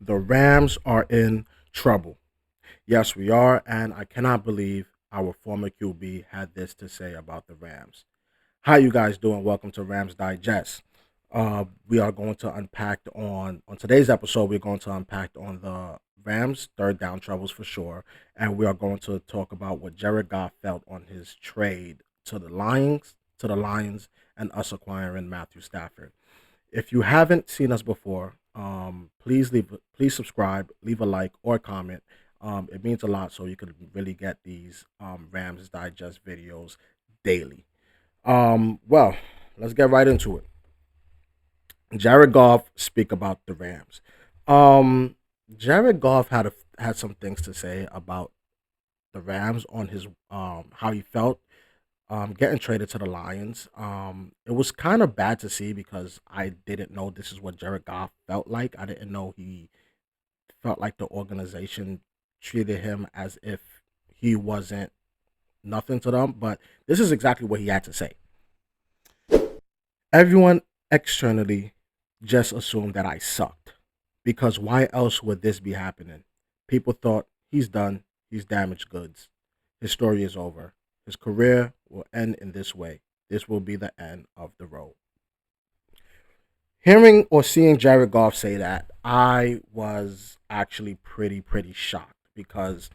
The Rams are in trouble. Yes, we are, and I cannot believe our former QB had this to say about the Rams. How you guys doing? Welcome to Rams Digest. We are going to unpack on today's episode. We're going to unpack on the Rams third down troubles for sure, and we are going to talk about what Jared Goff felt on his trade to the Lions, and us acquiring Matthew Stafford. If you haven't seen us before, please subscribe, leave a like or a comment. It means a lot, so you can really get these Rams Digest videos daily. Well, let's get right into it. Jared Goff speak about the Rams. Um, Jared Goff had some things to say about the Rams on his how he felt getting traded to the Lions. It was kind of bad to see because I didn't know this is what Jared Goff felt like. I didn't know he felt like the organization treated him as if he wasn't nothing to them. But this is exactly what he had to say. Everyone externally just assumed that I sucked because why else would this be happening? People thought he's done, he's damaged goods. His story is over. His career will end in this way. This will be the end of the road. Hearing or seeing Jared Goff say that, I was actually pretty shocked because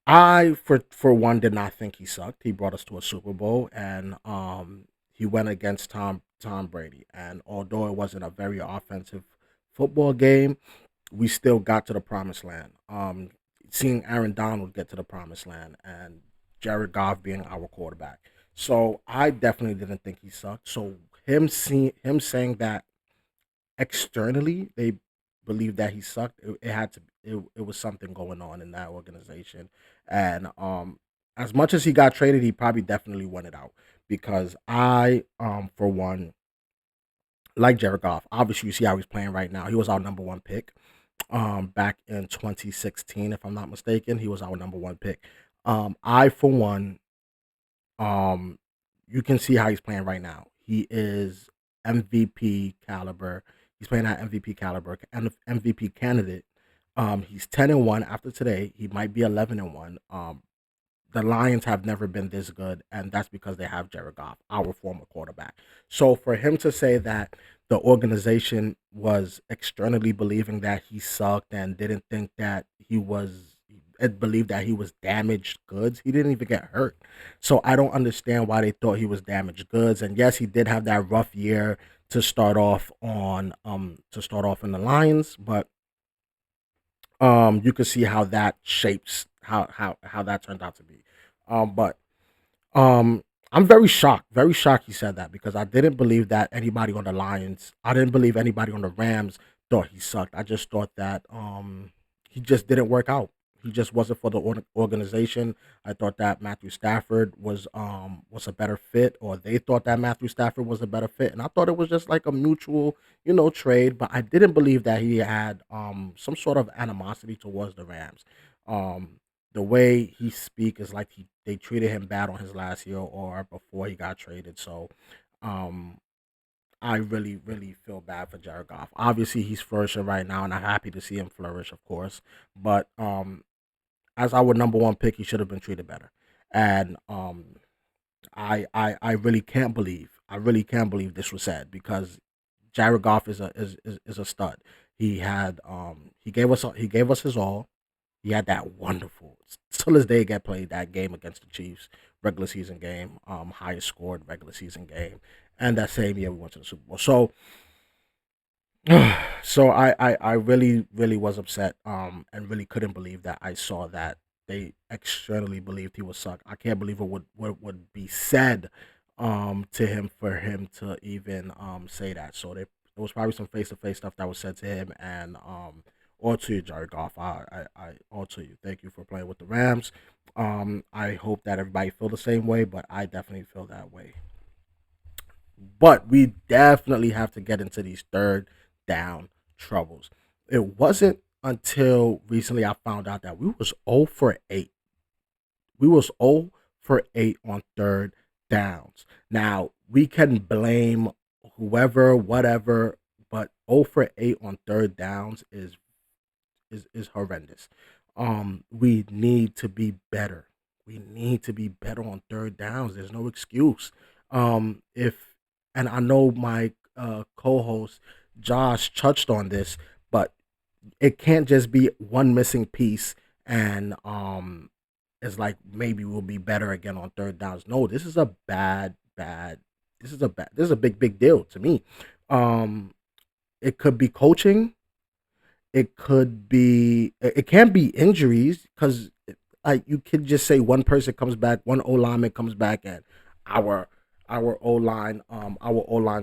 I for one did not think he sucked. He brought us to a Super Bowl and he went against Tom Brady. And although it wasn't a very offensive football game, we still got to the promised land. Seeing Aaron Donald get to the promised land and Jared Goff being our quarterback. So I definitely didn't think he sucked. So him saying that externally they believed that he sucked, it had to it was something going on in that organization. And as much as he got traded, he probably definitely wanted out because I for one like Jared Goff. Obviously you see how he's playing right now. He was our number one pick back in 2016 if I'm not mistaken. He was our number one pick. I for one um you can see how he's playing right now. He is MVP caliber. He's playing at MVP caliber and MVP candidate. He's 10-1 after today. He might be 11-1. The Lions have never been this good, and that's because they have Jared Goff, our former quarterback. So for him to say that the organization was externally believing that he sucked and didn't think that he was believed that he was damaged goods, he didn't even get hurt. So I don't understand why they thought he was damaged goods. And yes, he did have that rough year to start off in the Lions, but you can see how that shapes how that turned out to be. But I'm very shocked he said that because I didn't believe that anybody on the Lions, I didn't believe anybody on the Rams thought he sucked. I just thought that he just didn't work out. He just wasn't for the organization. I thought that Matthew Stafford was a better fit, or they thought that Matthew Stafford was a better fit, and I thought it was just like a mutual, trade. But I didn't believe that he had some sort of animosity towards the Rams. The way he speak is like they treated him bad on his last year or before he got traded. So um I really feel bad for Jared Goff. Obviously he's flourishing right now and I'm happy to see him flourish, of course. But as our number one pick, he should have been treated better. And I really can't believe this was said because Jared Goff is a stud. He gave us his all. He had that wonderful, till this day, get played that game against the Chiefs, regular season game, highest scored regular season game, and that same year we went to the Super Bowl. So, so I really was upset, and really couldn't believe that I saw that they externally believed he was suck. I can't believe what would be said, to him for him to even say that. So there was probably some face to face stuff that was said to him, and all to you, Jared Goff. All to you. Thank you for playing with the Rams. I hope that everybody feel the same way, but I definitely feel that way. But we definitely have to get into these third down troubles. It wasn't until recently I found out that we was 0 for 8. We was 0 for 8 on third downs. Now, we can blame whoever, whatever, but 0 for 8 on third downs is horrendous. We need to be better. We need to be better on third downs. There's no excuse. If and I know my co-host Josh touched on this, but it can't just be one missing piece and it's like maybe we'll be better again on third downs. No, this is a bad this is a big deal to me. Um it could be coaching, it could be it can be injuries because like you could just say one person comes back, one O lineman comes back, and our our O line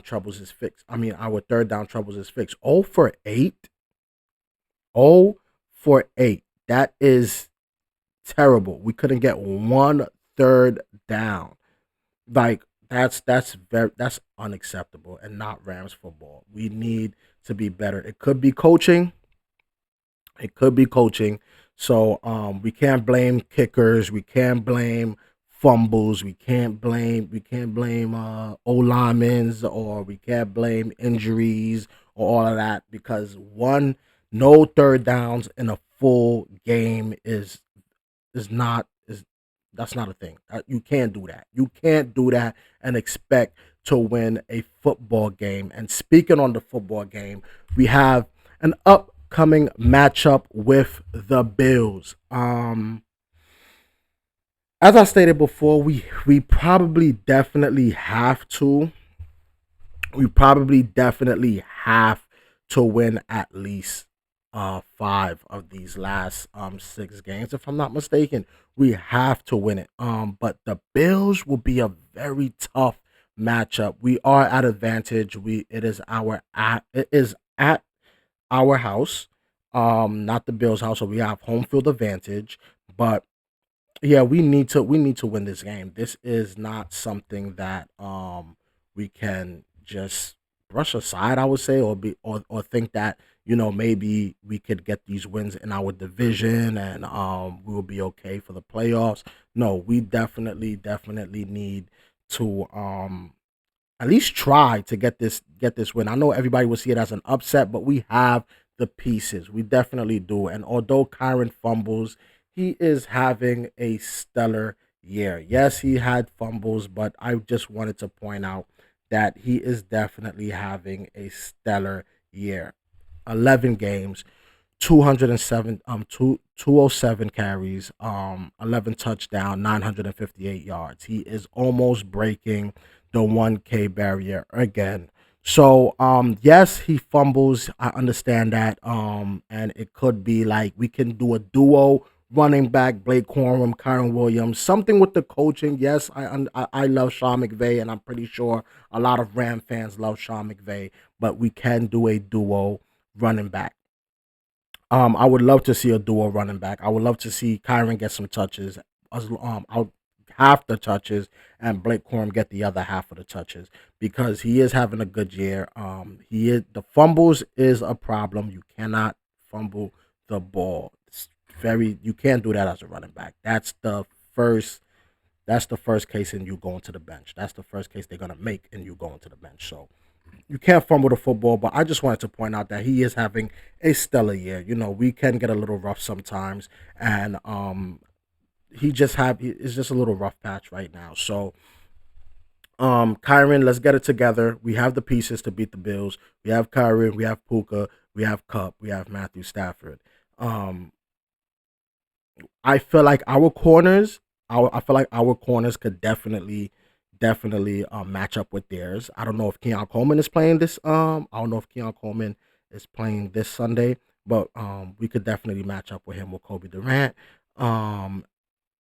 troubles is fixed. I mean our third down troubles is fixed. 0 for 8, 0 for 8. That is terrible. We couldn't get one third down. Like that's unacceptable and not Rams football. We need to be better. It could be coaching, it could be coaching. So we can't blame kickers. We can't blame fumbles. We can't blame O linemen's, or we can't blame injuries or all of that, because one, no third downs in a full game is not is that's not a thing. You can't do that. You can't do that and expect to win a football game. And speaking on the football game, we have an upcoming matchup with the Bills. As I stated before, we probably definitely have to win at least 5 of these last 6 games, if I'm not mistaken. We have to win it. But the Bills will be a very tough matchup. We are at advantage. We it is at our house, not the Bills' house, so we have home field advantage. But yeah, we need to win this game. This is not something that we can just brush aside, I would say, or think that, maybe we could get these wins in our division and we will be okay for the playoffs. No, we definitely need to at least try to get this win. I know everybody will see it as an upset, but we have the pieces. We definitely do. And although Kyren fumbles, he is having a stellar year. Yes, he had fumbles, but I just wanted to point out that he is definitely having a stellar year. 11 games, 207 207 carries, 11 touchdown, 958 yards. He is almost breaking the 1K barrier again. So yes, he fumbles. I understand that. And it could be like we can do a duo running back, Blake Corum, Kyren Williams, something with the coaching. Yes, I love Sean McVay, and I'm pretty sure a lot of Ram fans love Sean McVay, but we can do a duo running back. I would love to see a duo running back. I would love to see Kyron get some touches, I'll half the touches, and Blake Corum get the other half of the touches, because he is having a good year. He is the fumbles is a problem. You cannot fumble the ball. It's very you can't do that as a running back. First. That's the first case in you going to the bench. That's the first case they're gonna make in you going to the bench. So you can't fumble the football, but I just wanted to point out that he is having a stellar year. We can get a little rough sometimes, and it's just a little rough patch right now. So Kyron, let's get it together. We have the pieces to beat the Bills. We have Kyron, we have Puka, we have Kupp, we have Matthew Stafford. Um I feel like I feel like our corners could definitely match up with theirs. I don't know if Keon Coleman is playing this. I don't know if Keon Coleman is playing this Sunday, but we could definitely match up with him with Kobe Durant. Um,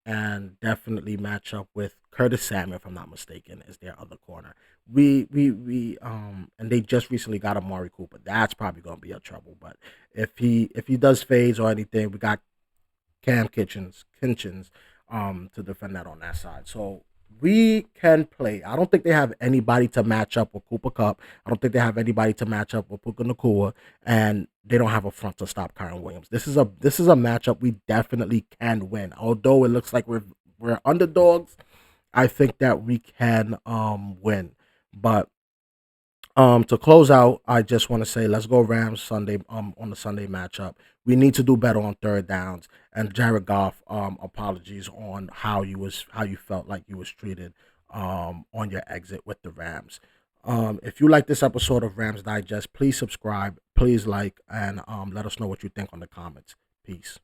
and definitely match up with Curtis Samuel, if I'm not mistaken, is their other corner. And they just recently got Amari Cooper. That's probably gonna be a trouble. But if he does fades or anything, we got Kitchens, to defend that on that side. So we can play. I don't think they have anybody to match up with Cooper Cup. I don't think they have anybody to match up with Puka Nacua, and they don't have a front to stop Kyren Williams. This is a matchup we definitely can win. Although it looks like we're underdogs, I think that we can win. But To close out, I just want to say let's go Rams Sunday on the Sunday matchup. We need to do better on third downs. And Jared Goff, apologies on how you felt like you was treated on your exit with the Rams. If you like this episode of Rams Digest, please subscribe, please like, and let us know what you think on the comments. Peace.